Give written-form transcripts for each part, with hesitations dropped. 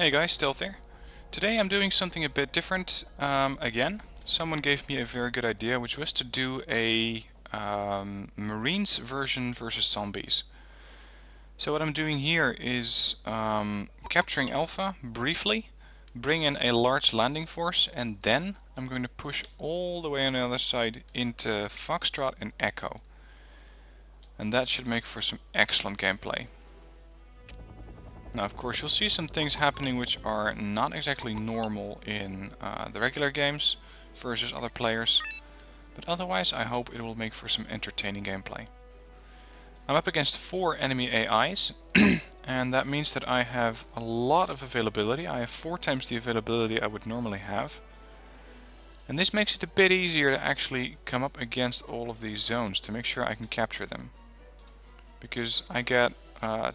Hey guys, Stealth here. Today I'm doing something a bit different again. Someone gave me a very good idea, which was to do a Marines version versus zombies. So what I'm doing here is capturing Alpha briefly, bring in a large landing force, and then I'm going to push all the way on the other side into Foxtrot and Echo. And that should make for some excellent gameplay. Now, of course, you'll see some things happening which are not exactly normal in the regular games versus other players, but otherwise I hope it will make for some entertaining gameplay. I'm up against 4 enemy AIs, and that means that I have a lot of availability. I have 4 times the availability I would normally have. And this makes it a bit easier to actually come up against all of these zones to make sure I can capture them. Because I get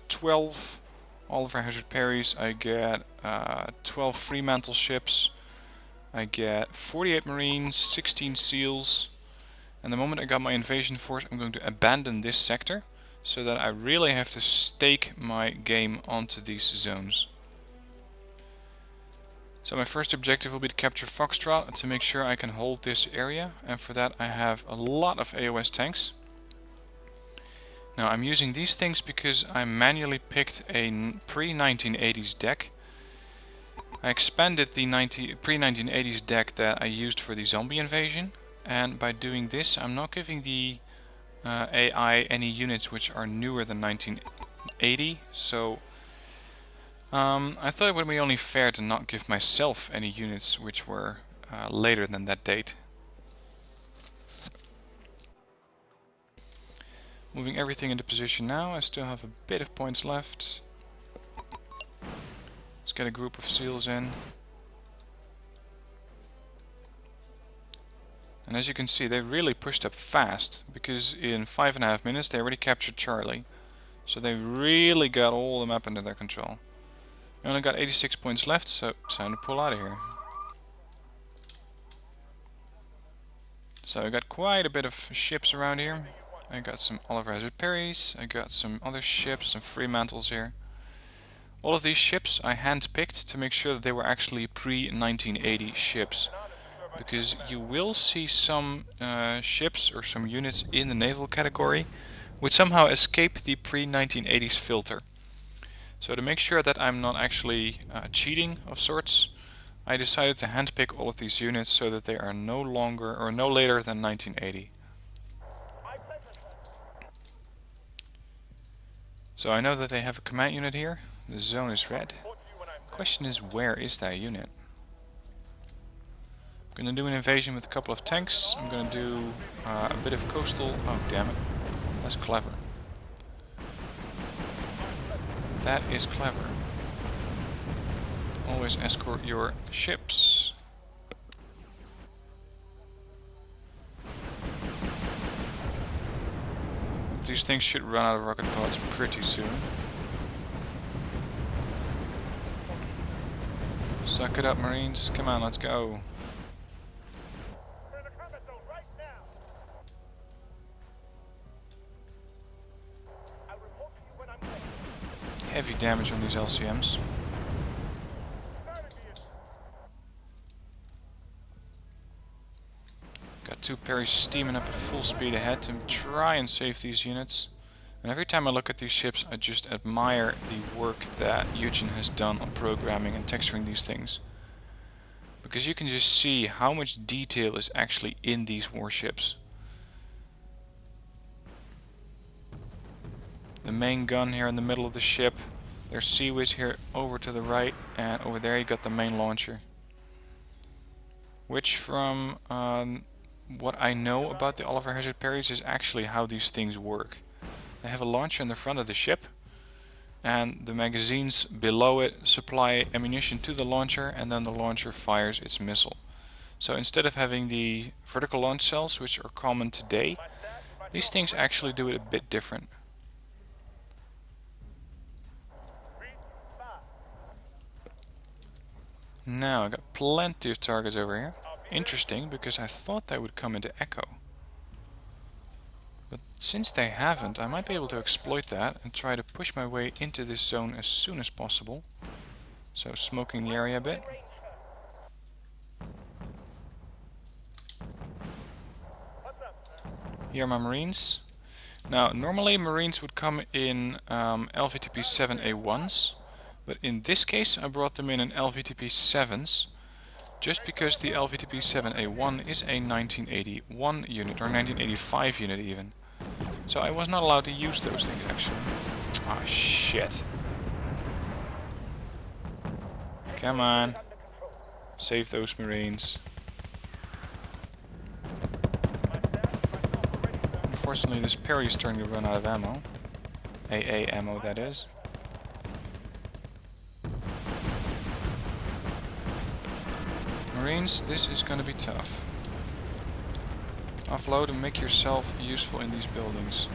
12 Oliver Hazard parries, I get 12 Fremantle ships, I get 48 Marines, 16 SEALs, and the moment I got my invasion force I'm going to abandon this sector, so that I really have to stake my game onto these zones. So my first objective will be to capture Foxtrot to make sure I can hold this area, and for that I have a lot of AOS tanks. Now I'm using these things because I manually picked a pre-1980s deck. I expanded the pre-1980s deck that I used for the zombie invasion, and by doing this I'm not giving the AI any units which are newer than 1980, so I thought it would be only fair to not give myself any units which were later than that date. Moving everything into position now. I still have a bit of points left. Let's get a group of SEALs in. And as you can see, they really pushed up fast, because in 5.5 minutes they already captured Charlie. So they really got all the map under their control. I only got 86 points left, so time to pull out of here. So I got quite a bit of ships around here. I got some Oliver Hazard parries, I got some other ships, some Fremantles here. All of these ships I hand-picked to make sure that they were actually pre-1980 ships. Because you will see some ships or some units in the naval category which somehow escape the pre-1980s filter. So to make sure that I'm not actually cheating of sorts, I decided to handpick all of these units so that they are no longer or no later than 1980. So I know that they have a command unit here. The zone is red. The question is, where is that unit? I'm going to do an invasion with a couple of tanks. I'm going to do a bit of coastal... Oh, damn it. That's clever. That is clever. Always escort your ships. These things should run out of rocket pods pretty soon. Suck it up, Marines. Come on, let's go. Heavy damage on these LCMs. Got 2 parries steaming up at full speed ahead to try and save these units. And every time I look at these ships, I just admire the work that Eugen has done on programming and texturing these things. Because you can just see how much detail is actually in these warships. The main gun here in the middle of the ship. There's Seawiz here over to the right, and over there you got the main launcher. Which from what I know about the Oliver Hazard parries is actually how these things work. They have a launcher in the front of the ship, and the magazines below it supply ammunition to the launcher, and then the launcher fires its missile. So instead of having the vertical launch cells, which are common today, these things actually do it a bit different. Now I got plenty of targets over here. Interesting, because I thought they would come into Echo. But since they haven't, I might be able to exploit that and try to push my way into this zone as soon as possible. So smoking the area a bit. Here are my Marines. Now, normally Marines would come in LVTP 7A1s, but in this case I brought them in LVTP 7s, just because the LVTP 7A1 is a 1981 unit, or 1985 unit even. So I was not allowed to use those things actually. Ah, shit. Come on. Save those Marines. Unfortunately, this parry is starting to run out of ammo. AA ammo, that is. Marines, this is going to be tough. Offload and make yourself useful in these buildings.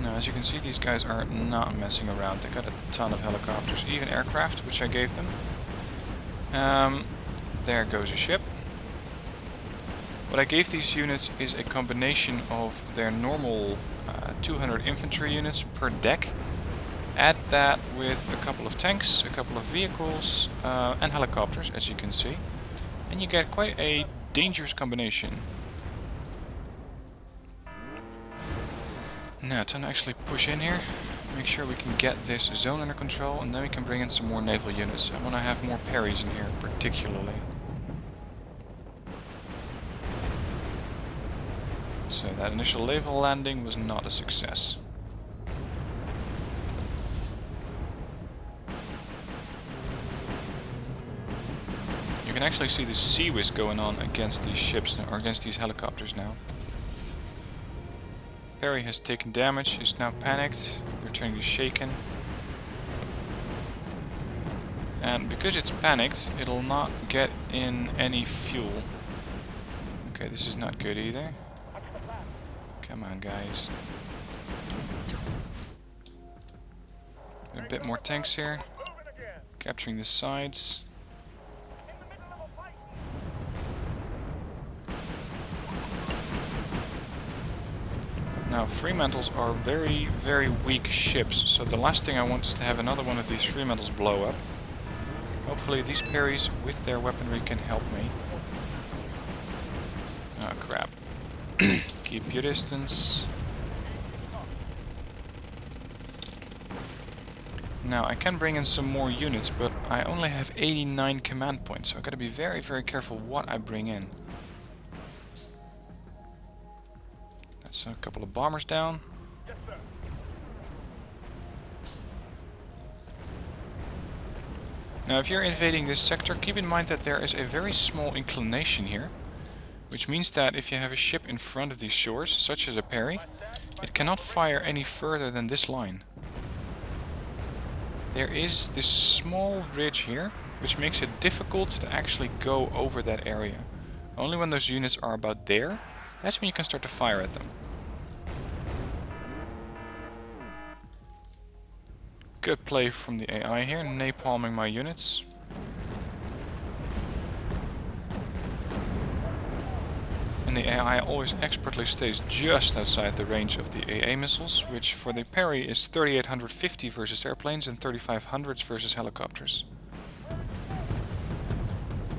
Now, as you can see, these guys are not messing around. They got a ton of helicopters, even aircraft, which I gave them. There goes a ship. What I gave these units is a combination of their normal 200 infantry units per deck. Add that with a couple of tanks, a couple of vehicles, and helicopters, as you can see. And you get quite a dangerous combination. Now, time to actually push in here. Make sure we can get this zone under control, and then we can bring in some more naval units. I want to have more parries in here, particularly. So that initial naval landing was not a success. You can actually see the sea whiz going on against these ships, or against these helicopters now. Perry has taken damage, is now panicked, returning to shaken. And because it's panicked, it'll not get in any fuel. Okay, this is not good either. Come on, guys. A bit more tanks here. Capturing the sides. Now, Fremantles are very, very weak ships, so the last thing I want is to have another one of these Fremantles blow up. Hopefully these parries with their weaponry can help me. Oh crap. Keep your distance. Now, I can bring in some more units, but I only have 89 command points, so I've got to be very, very careful what I bring in. That's a couple of bombers down. Now, if you're invading this sector, keep in mind that there is a very small inclination here, which means that if you have a ship in front of these shores, such as a parry, it cannot fire any further than this line. There is this small ridge here, which makes it difficult to actually go over that area. Only when those units are about there, that's when you can start to fire at them. Good play from the AI here, napalming my units. And the AI always expertly stays just outside the range of the AA missiles, which for the parry is 3850 versus airplanes and 3500 versus helicopters.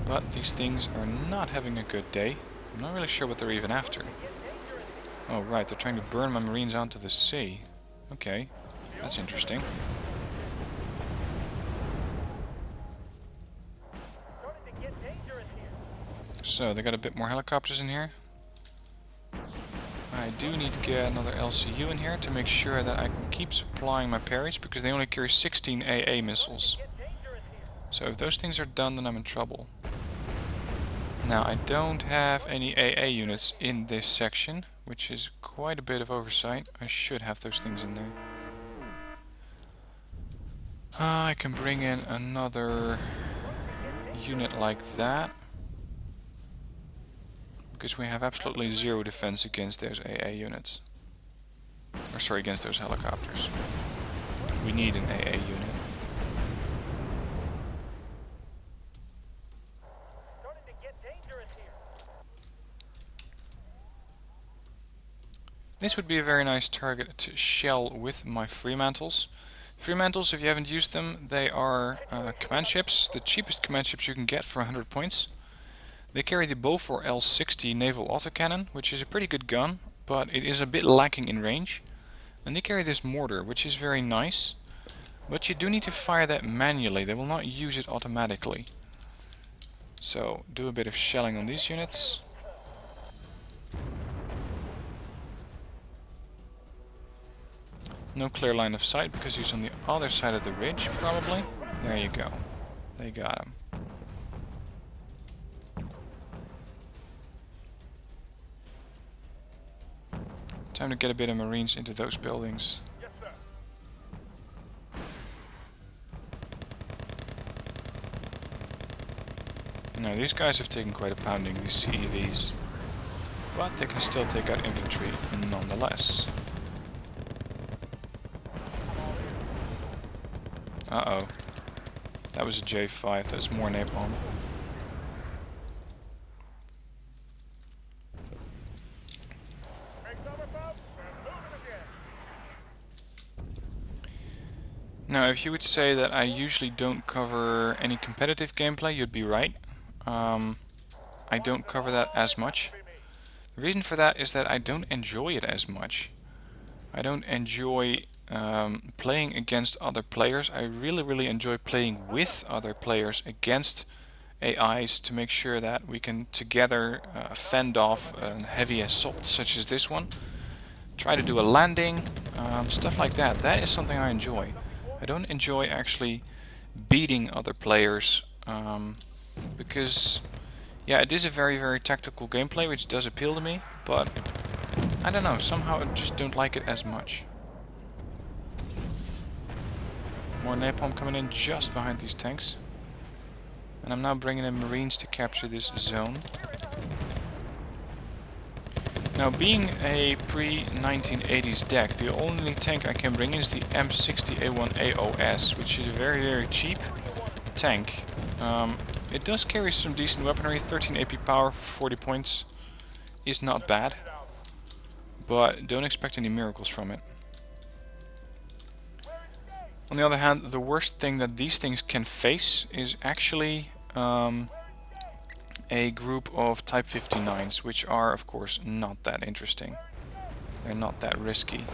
But these things are not having a good day. I'm not really sure what they're even after. Oh right, they're trying to burn my Marines onto the sea. Okay, that's interesting. So they got a bit more helicopters in here. I do need to get another LCU in here to make sure that I can keep supplying my parries, because they only carry 16 AA missiles. So if those things are done, then I'm in trouble. Now, I don't have any AA units in this section, which is quite a bit of oversight. I should have those things in there. I can bring in another unit like that, because we have absolutely zero defense against those AA units. Or sorry, against those helicopters. We need an AA unit. This would be a very nice target to shell with my Fremantles. Fremantles, if you haven't used them, they are command ships, the cheapest command ships you can get for 100 points. They carry the Beaufort L60 naval autocannon, which is a pretty good gun, but it is a bit lacking in range. And they carry this mortar, which is very nice, but you do need to fire that manually. They will not use it automatically. So do a bit of shelling on these units. No clear line of sight because he's on the other side of the ridge, probably. There you go. They got him. Time to get a bit of Marines into those buildings. Yes, sir. Now these guys have taken quite a pounding, these CEVs. But they can still take out infantry nonetheless. Uh-oh. That was a J5, that's more napalm. Break over, folks. We're moving again. Now, if you would say that I usually don't cover any competitive gameplay, you'd be right. I don't cover that as much. The reason for that is that I don't enjoy it as much. I don't enjoy playing against other players. I really enjoy playing with other players against AIs to make sure that we can together fend off a heavy assault such as this one. Try to do a landing, stuff like that. That is something I enjoy. I don't enjoy actually beating other players because yeah, it is a very tactical gameplay which does appeal to me, but I don't know, somehow I just don't like it as much. More napalm coming in just behind these tanks. And I'm now bringing in Marines to capture this zone. Now, being a pre-1980s deck, the only tank I can bring in is the M60A1 AOS, which is a very cheap tank. It does carry some decent weaponry. 13 AP power for 40 points is not bad, but don't expect any miracles from it. On the other hand, the worst thing that these things can face is actually a group of Type 59s, which are of course not that interesting. They're not that risky.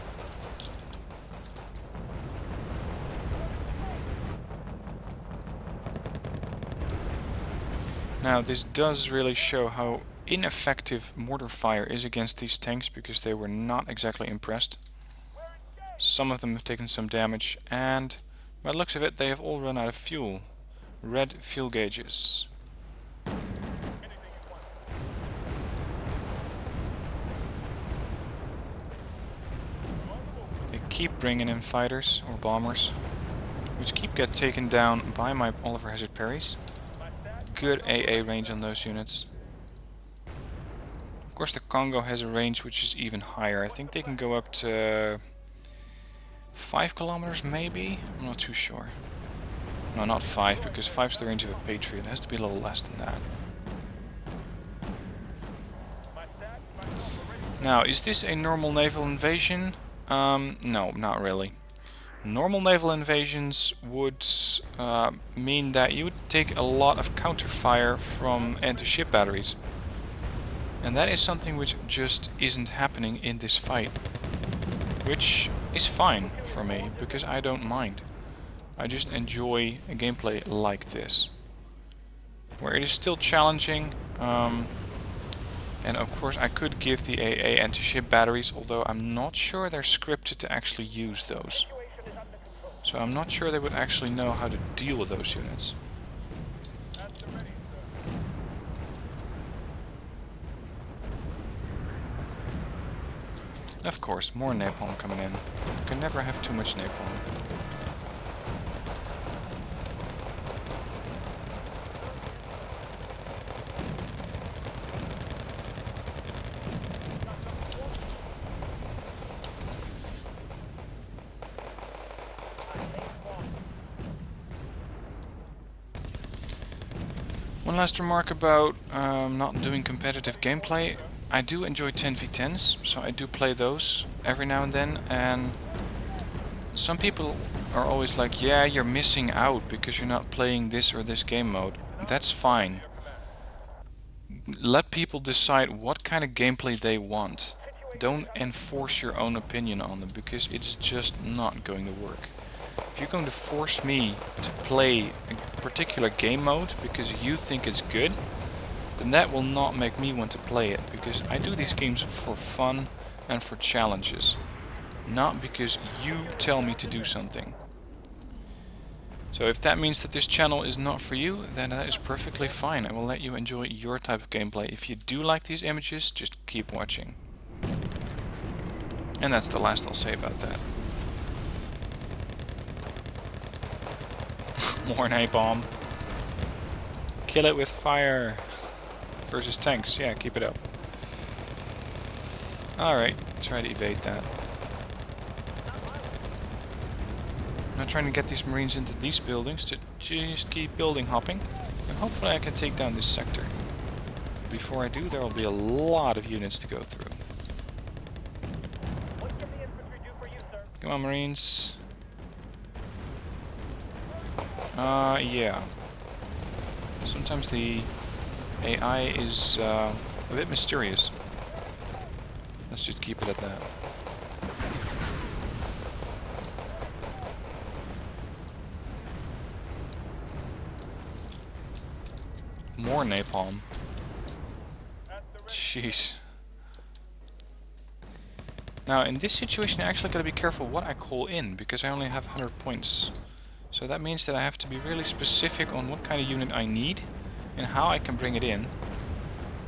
Now this does really show how ineffective mortar fire is against these tanks, because they were not exactly impressed. Some of them have taken some damage, and by the looks of it they have all run out of fuel. Red fuel gauges. They keep bringing in fighters or bombers, which keep get taken down by my Oliver Hazard parries. Good AA range on those units. Of course the Congo has a range which is even higher. I think they can go up to 5 kilometers maybe? I'm not too sure. No, not 5, because 5 is the range of a Patriot. It has to be a little less than that. Now, is this a normal naval invasion? No, not really. Normal naval invasions would mean that you would take a lot of counterfire from anti-ship batteries. And that is something which just isn't happening in this fight. Which is fine for me, because I don't mind. I just enjoy a gameplay like this, where it is still challenging. And of course I could give the AA anti-ship batteries, although I'm not sure they're scripted to actually use those. So I'm not sure they would actually know how to deal with those units. Of course, more napalm coming in. You can never have too much napalm. One last remark about not doing competitive gameplay. I do enjoy 10v10s, so I do play those every now and then, and some people are always like, yeah, you're missing out because you're not playing this or this game mode. That's fine. Let people decide what kind of gameplay they want. Don't enforce your own opinion on them, because it's just not going to work. If you're going to force me to play a particular game mode because you think it's good, then that will not make me want to play it, because I do these games for fun and for challenges, not because you tell me to do something. So if that means that this channel is not for you, then that is perfectly fine. I will let you enjoy your type of gameplay. If you do like these images, just keep watching. And that's the last I'll say about that. More napalm. Kill it with fire. Versus tanks. Yeah, keep it up. Alright, try to evade that. I'm not trying to get these Marines into these buildings, to just keep building hopping. And hopefully I can take down this sector. Before I do, there will be a lot of units to go through. Come on, Marines. Yeah. Sometimes the AI is a bit mysterious. Let's just keep it at that. More napalm. Jeez. Now, in this situation, I actually gotta be careful what I call in, because I only have 100 points. So that means that I have to be really specific on what kind of unit I need and how I can bring it in,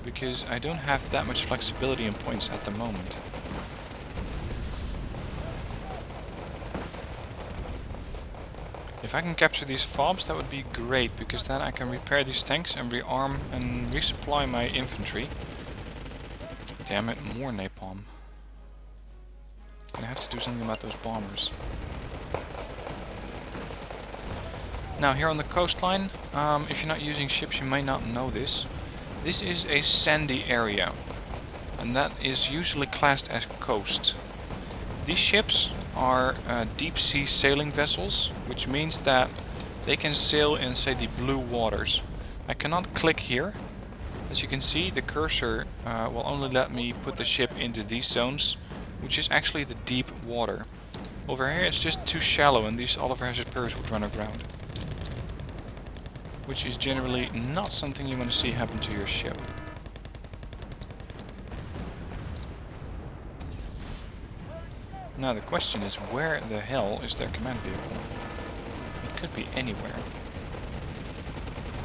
because I don't have that much flexibility in points at the moment. If I can capture these fobs, that would be great, because then I can repair these tanks and rearm and resupply my infantry. Damn it, more napalm. I have to do something about those bombers. Now here on the coastline, if you're not using ships you might not know this. This is a sandy area, and that is usually classed as coast. These ships are deep sea sailing vessels, which means that they can sail in, say, the blue waters. I cannot click here. As you can see, the cursor will only let me put the ship into these zones, which is actually the deep water. Over here it's just too shallow and these Oliver Hazard Perrys would run aground. Which is generally not something you want to see happen to your ship. Now the question is, where the hell is their command vehicle? It could be anywhere.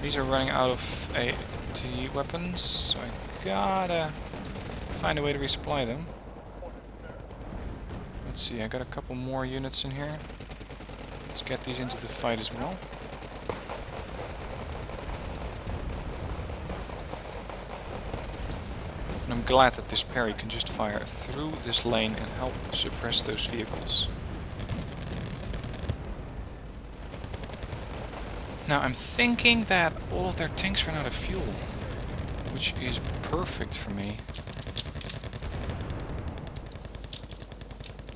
These are running out of AT weapons, so I gotta find a way to resupply them. Let's see, I got a couple more units in here. Let's get these into the fight as well. And I'm glad that this parry can just fire through this lane and help suppress those vehicles. Now I'm thinking that all of their tanks ran out of fuel, which is perfect for me.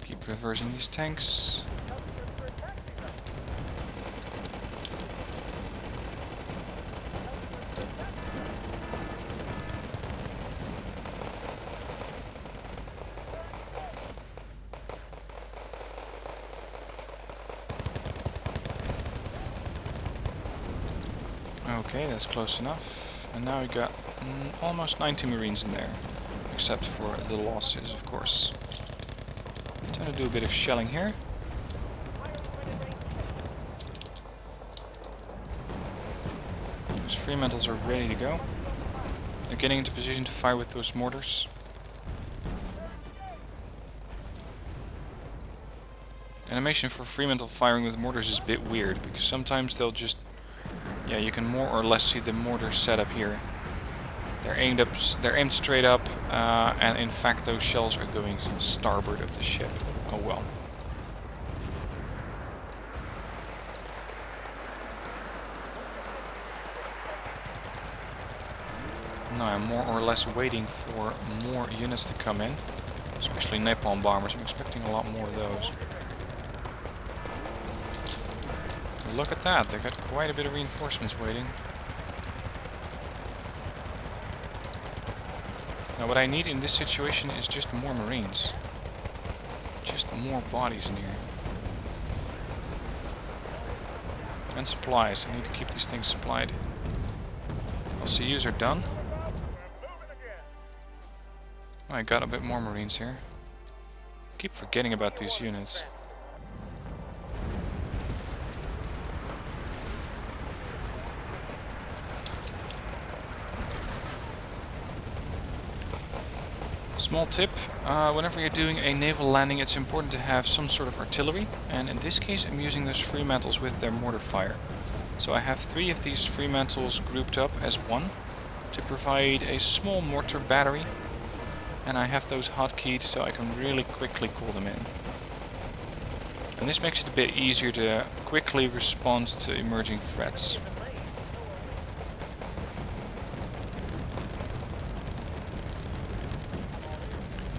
Keep reversing these tanks. Okay, that's close enough. And now we got almost 90 Marines in there. Except for the losses, of course. Time to do a bit of shelling here. Those Fremantles are ready to go. They're getting into position to fire with those mortars. Animation for Fremantle firing with mortars is a bit weird, because sometimes they'll just... Yeah, you can more or less see the mortar set up here. They're aimed straight up, and in fact those shells are going starboard of the ship. Oh well. Now I'm more or less waiting for more units to come in. Especially napalm bombers. I'm expecting a lot more of those. Look at that. They got quite a bit of reinforcements waiting. Now what I need in this situation is just more Marines. Just more bodies in here. And supplies. I need to keep these things supplied. LCUs are done. I got a bit more Marines here. Keep forgetting about these units. Small tip, whenever you're doing a naval landing, it's important to have some sort of artillery, and in this case I'm using those Fremantles with their mortar fire. So I have 3 of these Fremantles grouped up as one to provide a small mortar battery, and I have those hotkeyed so I can really quickly call them in. And this makes it a bit easier to quickly respond to emerging threats.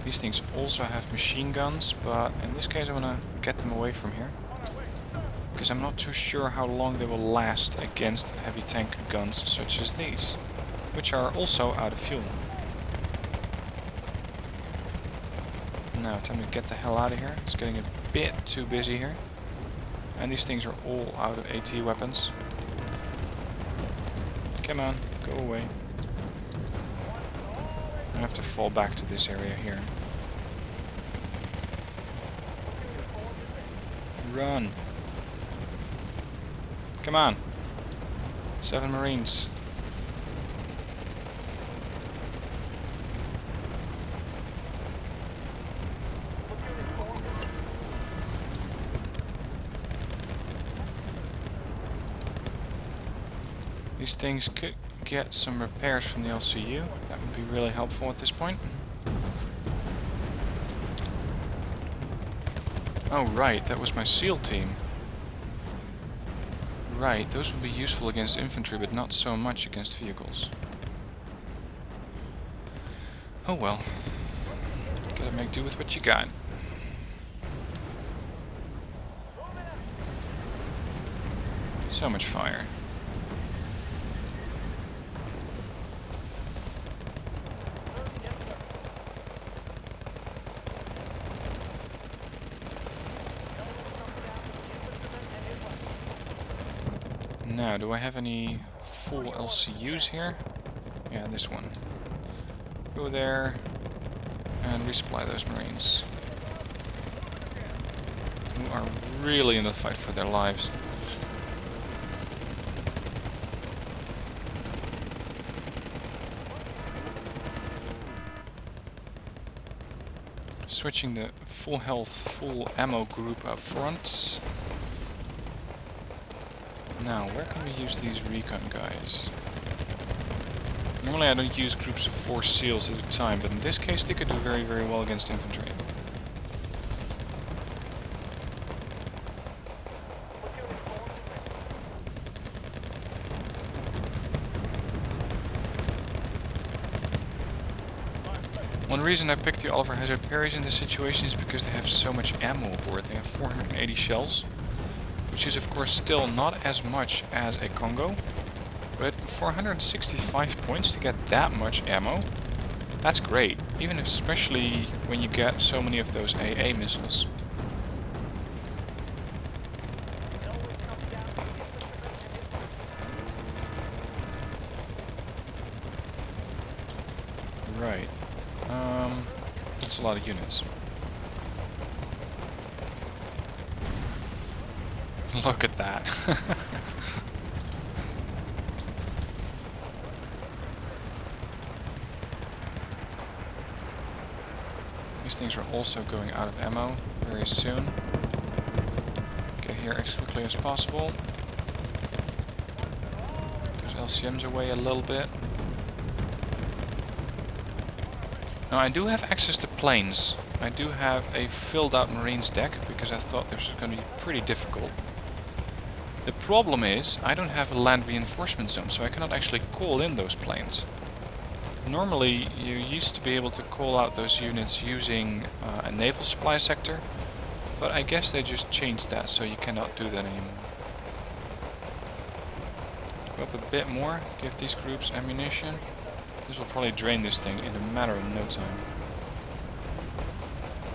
These things also have machine guns, but in this case I want to get them away from here. Because I'm not too sure how long they will last against heavy tank guns such as these, which are also out of fuel. Now, time to get the hell out of here. It's getting a bit too busy here. And these things are all out of AT weapons. Come on, go away. I have to fall back to this area here. Run. Come on. 7 Marines. These things could get some repairs from the LCU. That would be really helpful at this point. Oh right, that was my SEAL team. Right, those would be useful against infantry, but not so much against vehicles. Oh well. Gotta make do with what you got. So much fire. Now, do I have any full LCUs here? Yeah, this one. Go there and resupply those Marines, who are really in the fight for their lives. Switching the full health, full ammo group up front. Now, where can we use these recon guys? Normally I don't use groups of 4 SEALs at a time, but in this case they could do very, very well against infantry. One reason I picked the Oliver Hazard Parries in this situation is because they have so much ammo aboard. They have 480 shells. Which is of course still not as much as a Congo, but 465 points to get that much ammo, that's great, even especially when you get so many of those AA missiles. Right, that's a lot of units. Look at that. These things are also going out of ammo very soon. Get here as quickly as possible. Get those LCMs away a little bit. Now I do have access to planes. I do have a filled out Marines deck because I thought this was going to be pretty difficult. The problem is, I don't have a land reinforcement zone, so I cannot actually call in those planes. Normally, you used to be able to call out those units using a naval supply sector, but I guess they just changed that, so you cannot do that anymore. Go up a bit more, give these groups ammunition. This will probably drain this thing in a matter of no time.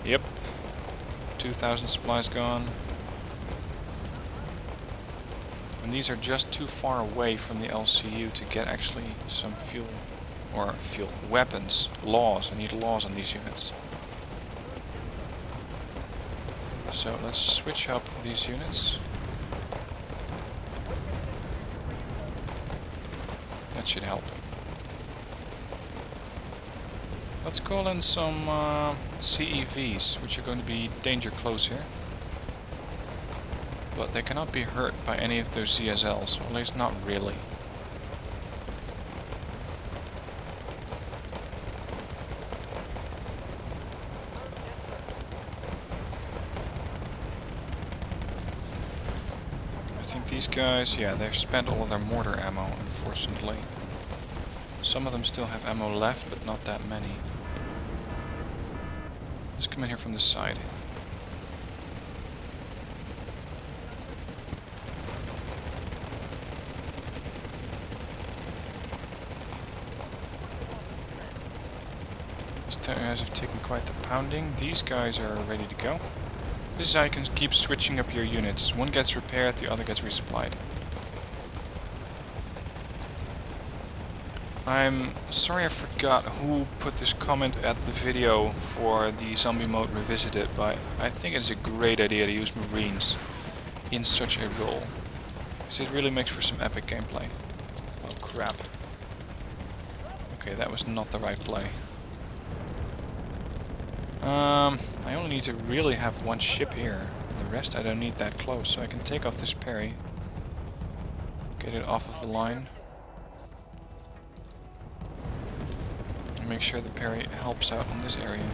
Yep. 2,000 supplies gone. And these are just too far away from the LCU to get actually some fuel. Or fuel. Weapons. Laws. I need laws on these units. So let's switch up these units. That should help. Let's call in some CEVs, which are going to be danger close here. But they cannot be hurt by any of those CSLs, or at least not really. I think these guys, yeah, they've spent all of their mortar ammo, unfortunately. Some of them still have ammo left, but not that many. Let's come in here from this side. These guys have taken quite the pounding. These guys are ready to go. This is how you can keep switching up your units. One gets repaired, the other gets resupplied. I'm sorry I forgot who put this comment at the video for the zombie mode revisited, but I think it's a great idea to use Marines in such a role. Because it really makes for some epic gameplay. Oh crap. Okay, that was not the right play. I only need to really have one ship here. The rest I don't need that close, so I can take off this parry. Get it off of the line. And make sure the parry helps out on this area.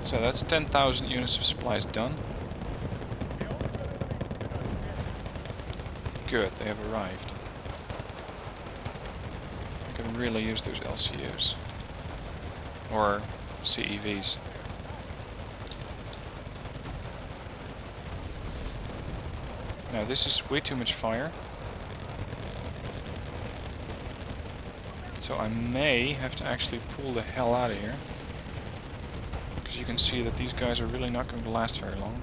So that's 10,000 units of supplies done. Good, they have arrived. I can really use those LCUs. Or CEVs. Now this is way too much fire. So I may have to actually pull the hell out of here. Because you can see that these guys are really not going to last very long.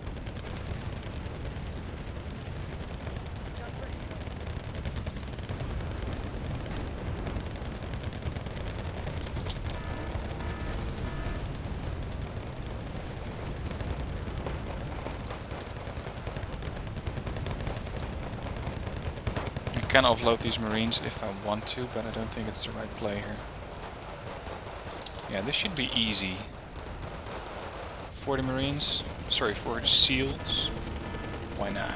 I can offload these Marines if I want to, but I don't think it's the right play here. Yeah, this should be easy. 40 Marines, sorry, 40 SEALs. Why not?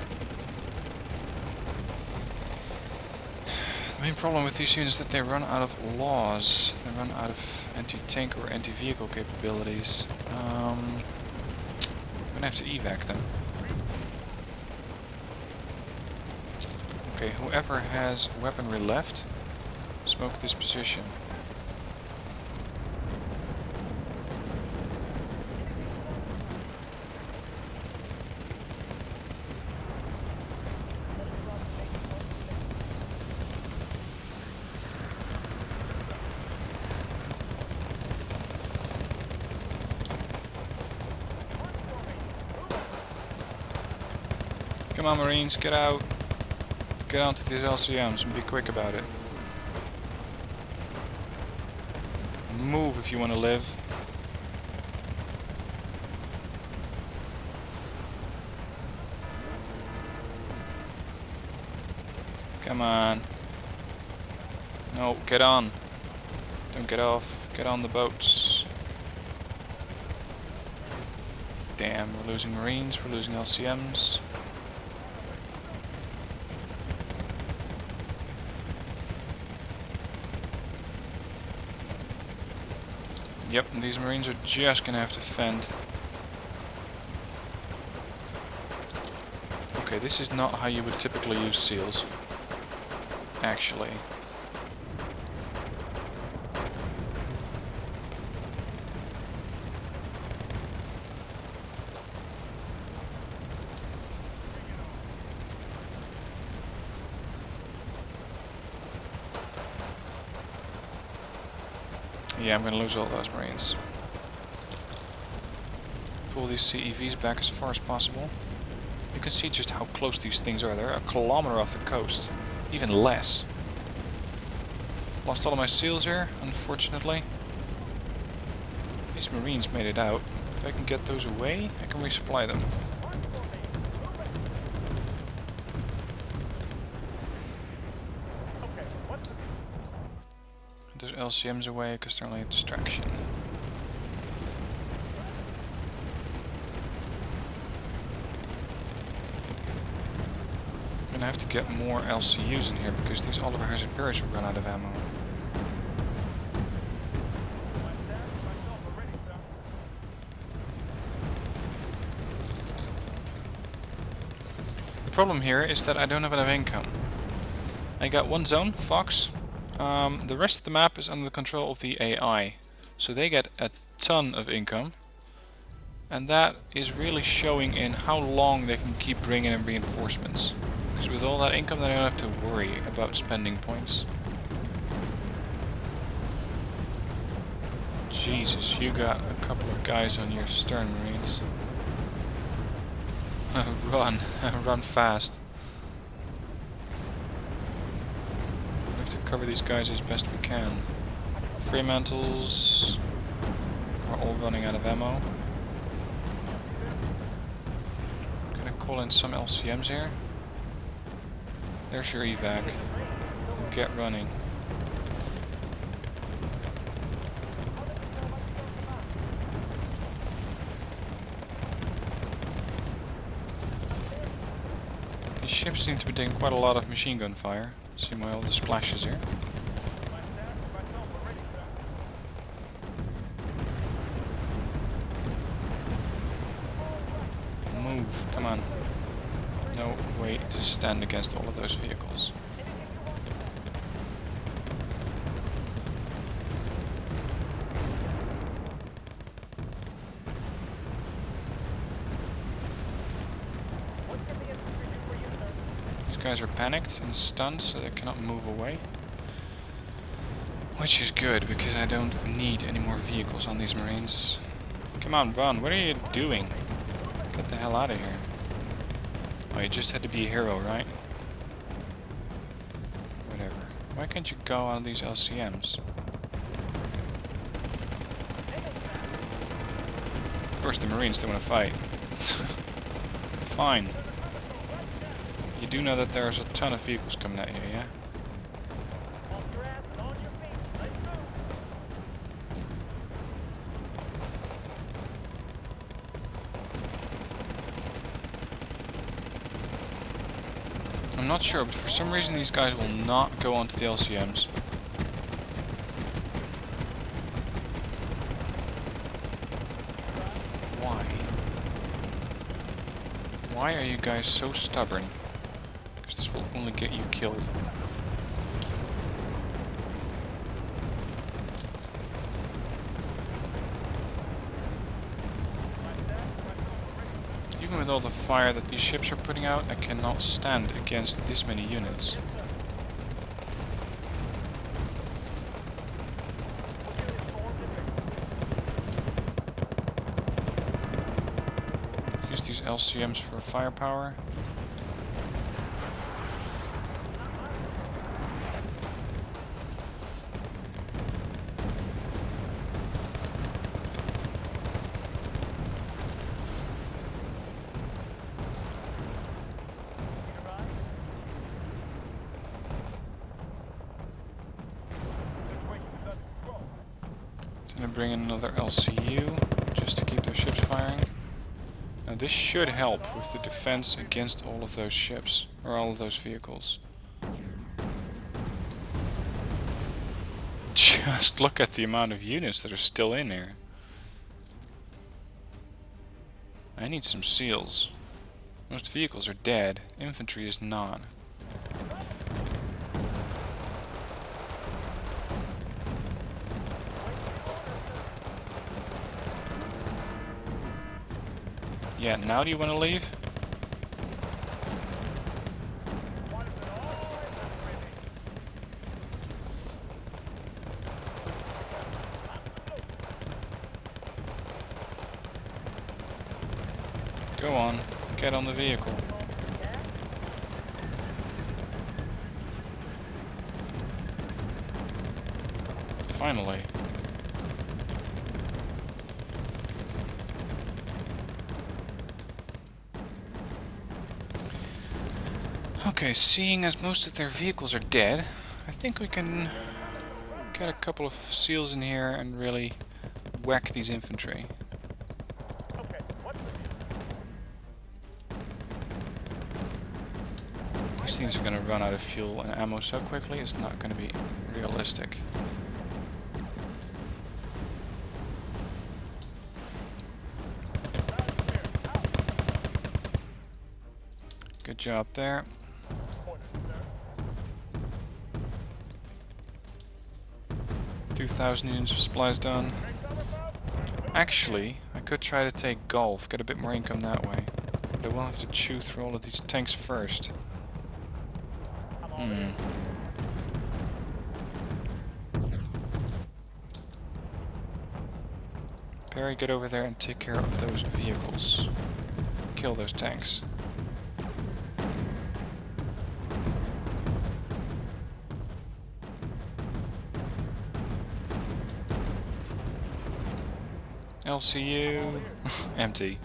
The main problem with these units is that they run out of laws. They run out of anti-tank or anti-vehicle capabilities. I'm gonna have to evac them. Okay, whoever has weaponry left, smoke this position. Come on, Marines, get out. Get onto these LCMs and be quick about it. Move if you want to live. Come on. No, get on. Don't get off. Get on the boats. Damn, we're losing Marines, we're losing LCMs. Yep, and these Marines are just gonna have to fend. Okay, this is not how you would typically use SEALs. Actually. Yeah, I'm gonna lose all those Marines. Pull these CEVs back as far as possible. You can see just how close these things are. They're a kilometer off the coast. Even less. Lost all of my SEALs here, unfortunately. These Marines made it out. If I can get those away, I can resupply them. Get those LCMs away because they're only a distraction. I'm gonna have to get more LCUs in here because these Oliver Harris Imperials will run out of ammo. The problem here is that I don't have enough income. I got one zone, Fox. The rest of the map is under the control of the AI. So they get a ton of income. And that is really showing in how long they can keep bringing in reinforcements. Because with all that income, they don't have to worry about spending points. Jesus, you got a couple of guys on your stern, Marines. Run. Run fast. We have to cover these guys as best we can. Fremantles are all running out of ammo. Gonna call in some LCMs here. There's your evac. Get running. These ships seem to be taking quite a lot of machine gun fire. See my all the splashes here. Move, come on. No way to stand against all of those vehicles. These guys are panicked and stunned, so they cannot move away. Which is good, because I don't need any more vehicles on these Marines. Come on, run. What are you doing? Get the hell out of here. Oh, you just had to be a hero, right? Whatever. Why can't you go on these LCMs? Of course the Marines don't want to fight. Fine. You do know that there's a ton of vehicles coming at you, yeah? I'm not sure, but for some reason these guys will not go onto the LCMs. Why? Why are you guys so stubborn? Because this will only get you killed. Even with all the fire that these ships are putting out, I cannot stand against this many units. Use these LCMs for firepower. Gonna bring in another LCU just to keep their ships firing. Now this should help with the defense against all of those ships, or all of those vehicles. Just look at the amount of units that are still in here. I need some SEALs. Most vehicles are dead, infantry is not. Yeah, now do you want to leave? Go on, get on the vehicle. Finally. Okay, seeing as most of their vehicles are dead, I think we can get a couple of SEALs in here and really whack these infantry. Okay, what's the These things are going to run out of fuel and ammo so quickly, it's not going to be realistic. Good job there. order, sir? 2,000 units of supplies done. Take cover, folks. Actually, I could try to take Golf, get a bit more income that way. But I will have to chew through all of these tanks first. Perry, get over there and take care of those vehicles. Kill those tanks. LCU empty.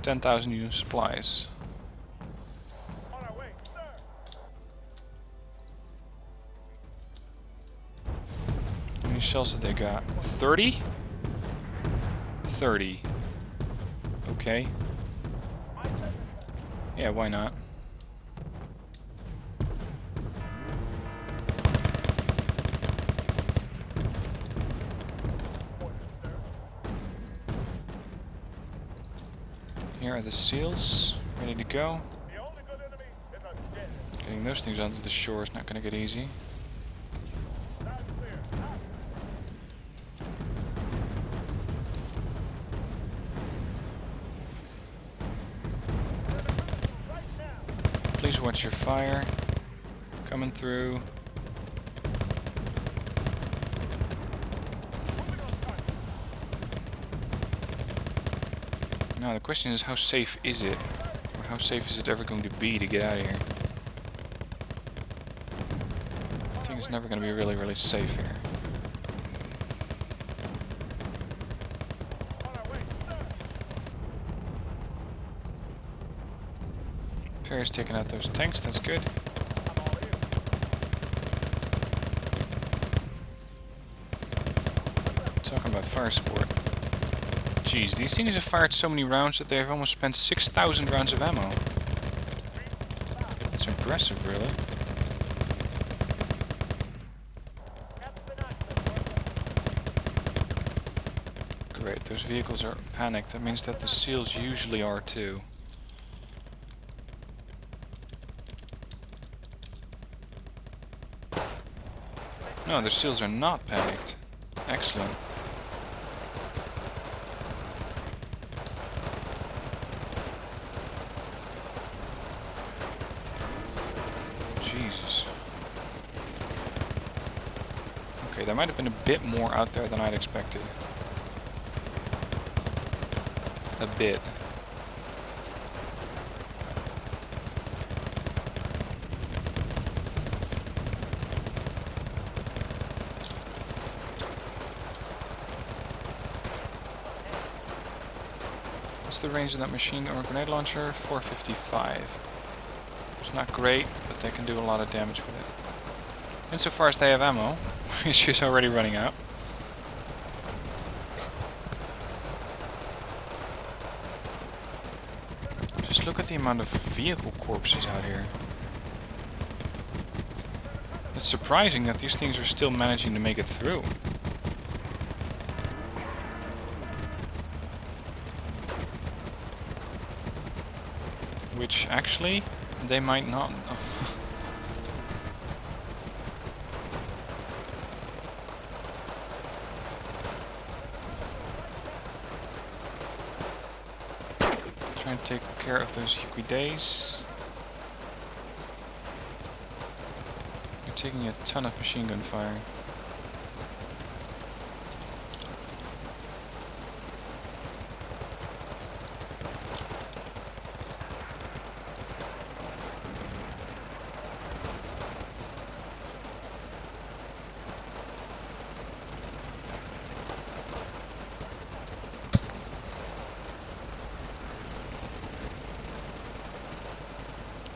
10,000 unit supplies. On our way, sir. How many shells did they got? 30? 30. Okay. Yeah, why not? Here are the SEALs, ready to go. The only good enemy is a dead. Getting those things onto the shore is not going to get easy. That's clear. Out. Right now. Please watch your fire. Coming through. Moving on target. Now the question is, how safe is it? Or how safe is it ever going to be to get out of here? I think it's never going to be really safe here. On our way, sir. Perry's taking out those tanks, that's good. I'm all ears. Talking about fire support. Jeez, these things have fired so many rounds that they have almost spent 6,000 rounds of ammo. That's impressive, really. Great, those vehicles are panicked. That means that the SEALs usually are too. No, the SEALs are not panicked. Excellent. Jesus. Okay, there might have been a bit more out there than I'd expected. A bit. What's the range of that machine gun or grenade launcher? 455. It's not great, but they can do a lot of damage with it. Insofar as they have ammo, which is already running out. Just look at the amount of vehicle corpses out here. It's surprising that these things are still managing to make it through. Which, actually, they might not. Trying to take care of those Yuki-days. You're taking a ton of machine gun fire.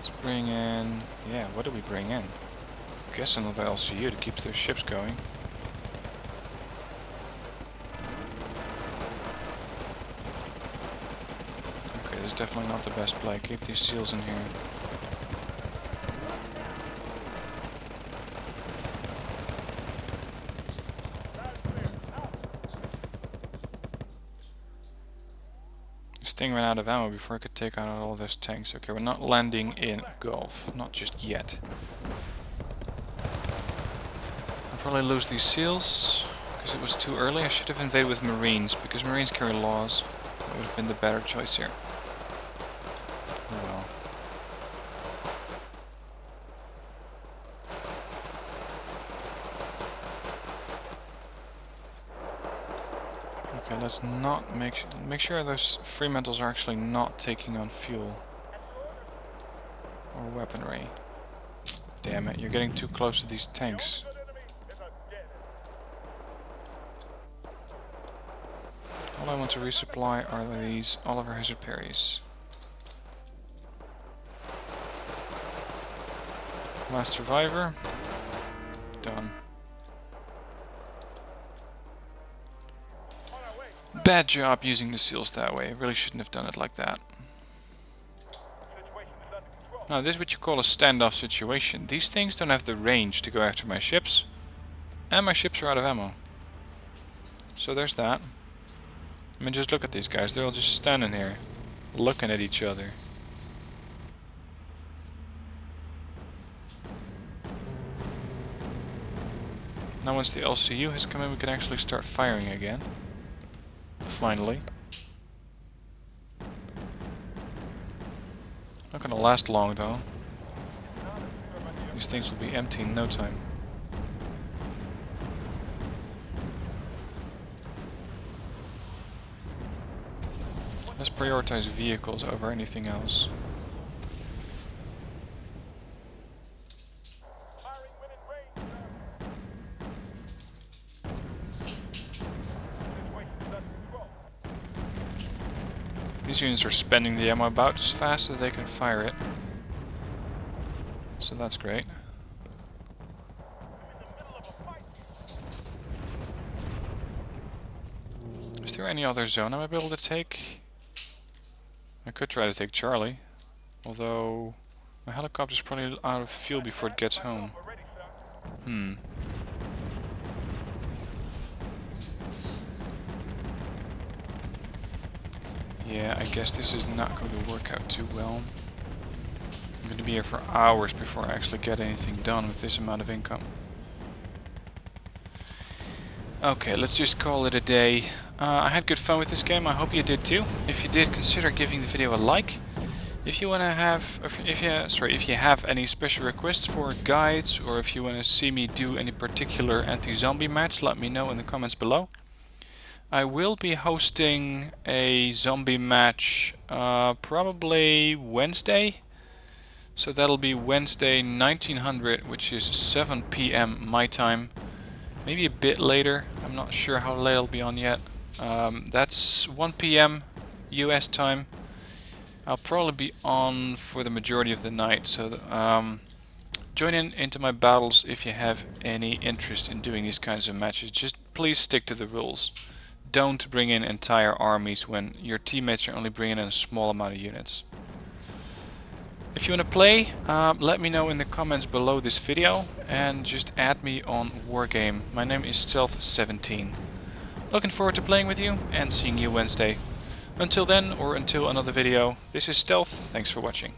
Let's bring in... yeah, what do we bring in? I guess another LCU to keep those ships going. Okay, this is definitely not the best play. Keep these seals in here. This thing ran out of ammo before I could take out all those tanks. Okay, we're not landing in Gulf. Not just yet. I'll probably lose these seals because it was too early. I should have invaded with Marines because Marines carry laws. That would have been the better choice here. Oh well. Okay, let's not make sure those Fremantles are actually not taking on fuel or weaponry. Damn it, you're getting too close to these tanks. All I want to resupply are these Oliver Hazard Perrys. Last survivor. Done. Bad job using the seals that way. I really shouldn't have done it like that. Now, this is what you call a standoff situation. These things don't have the range to go after my ships. And my ships are out of ammo. So there's that. I mean, just look at these guys. They're all just standing here, looking at each other. Now once the LCU has come in, we can actually start firing again. Finally. Not gonna last long though. These things will be empty in no time. Let's prioritize vehicles over anything else. These units are spending the ammo about as fast as they can fire it. So that's great. Is there any other zone I might be able to take? I could try to take Charlie, although my helicopter's probably out of fuel before it gets home. Yeah, I guess this is not going to work out too well. I'm going to be here for hours before I actually get anything done with this amount of income. Okay, let's just call it a day. I had good fun with this game. I hope you did too. If you did, consider giving the video a like. If you want to have, if you have any special requests for guides, or if you want to see me do any particular anti-zombie match, let me know in the comments below. I will be hosting a zombie match probably Wednesday. So that'll be Wednesday 1900, which is 7 PM my time. Maybe a bit later. I'm not sure how late it'll be on yet. That's 1 PM US time. I'll probably be on for the majority of the night. So join into my battles if you have any interest in doing these kinds of matches. Just please stick to the rules. Don't bring in entire armies when your teammates are only bringing in a small amount of units. If you want to play, let me know in the comments below this video and just add me on Wargame. My name is Stealth17. Looking forward to playing with you and seeing you Wednesday. Until then, or until another video, this is Stealth. Thanks for watching.